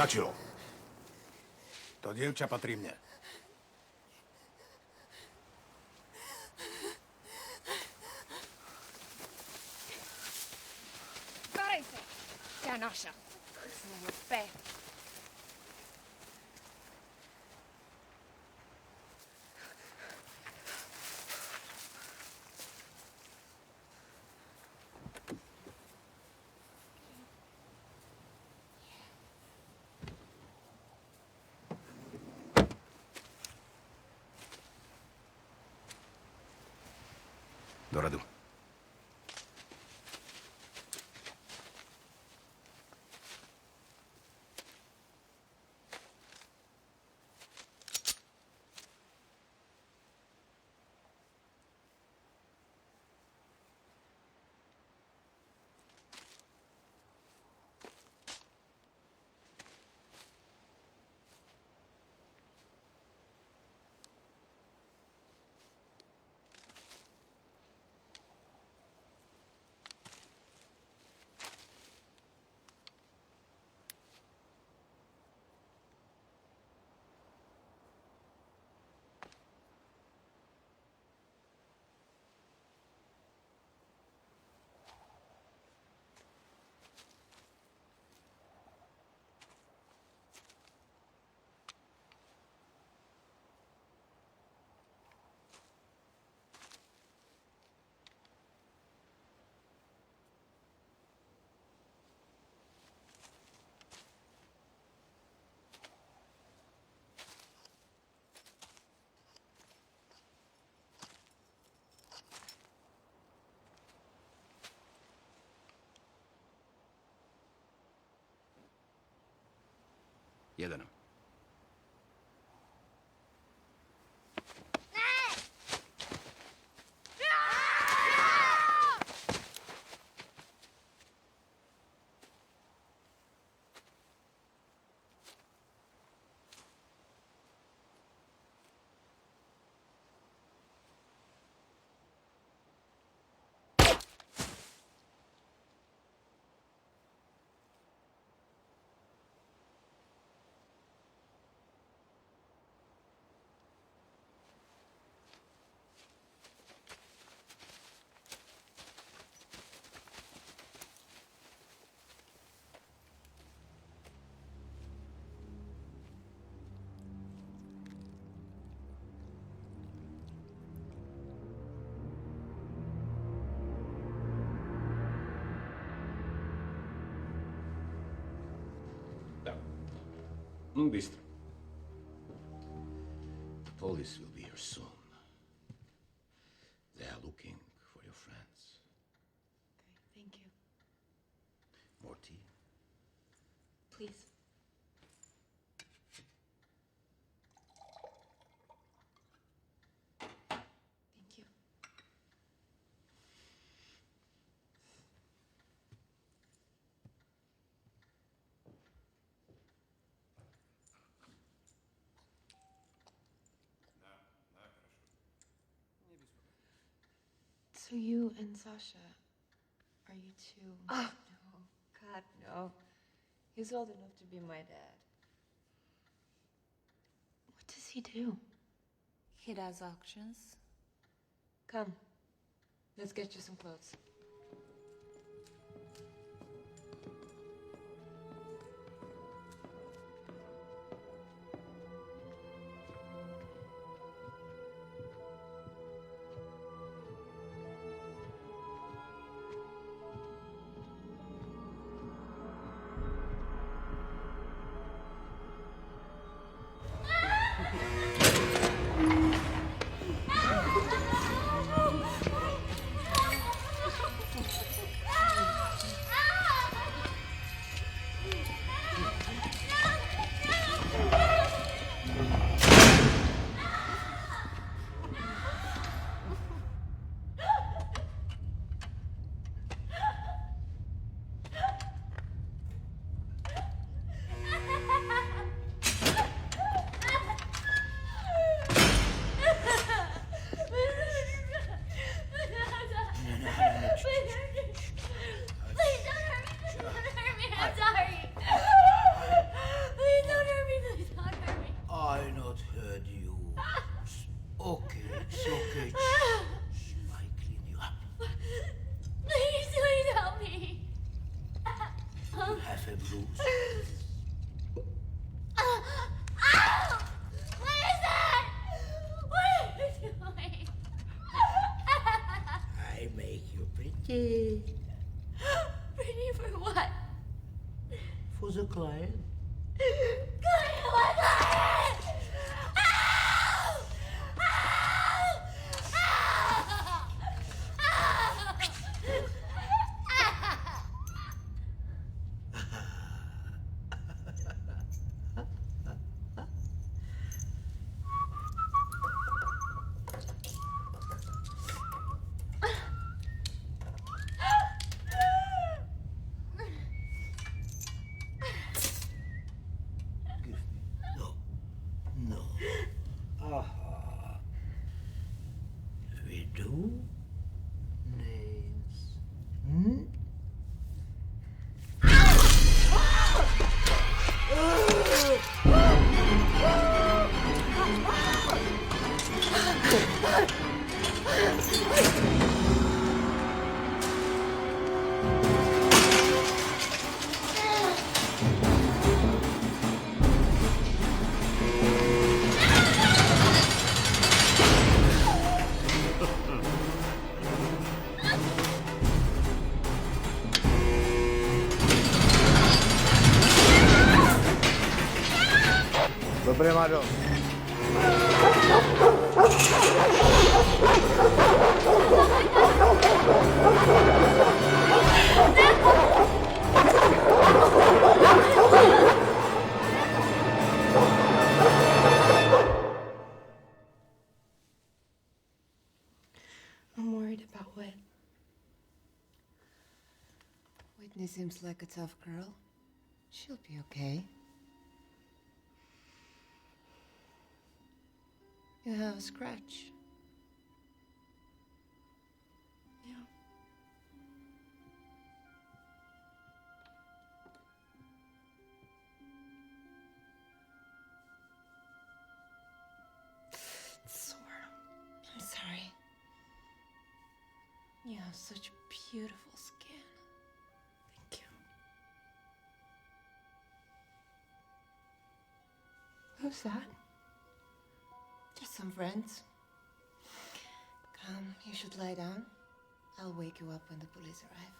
Stačilo. To dievča patrí mne. Starej se! Tя наша. Глупе. Do radu. Jeden. Да. Быстро. The police will be here soon. They are looking for your friends. Okay, thank you. More tea? Please. Thank you. So you and Sasha, are you two? Oh, no. God, no. He's old enough to be my dad. What does he do? He does auctions. Come. Let's get you some clothes. and loose. What is that? What are you doing? I make you pretty Pretty for what? for the client. Good, what client? Ow! Ow! Give me. No. No. Aha. We do nails. Hmm? Dobré, Mado. I'm worried about Whit. Whitney seems like a tough girl. She'll be okay. You have a scratch. Yeah. It's sore. I'm sorry. You have such beautiful skin. Thank you. Who's that? Just some friends. Come, you should lie down. I'll wake you up when the police arrive.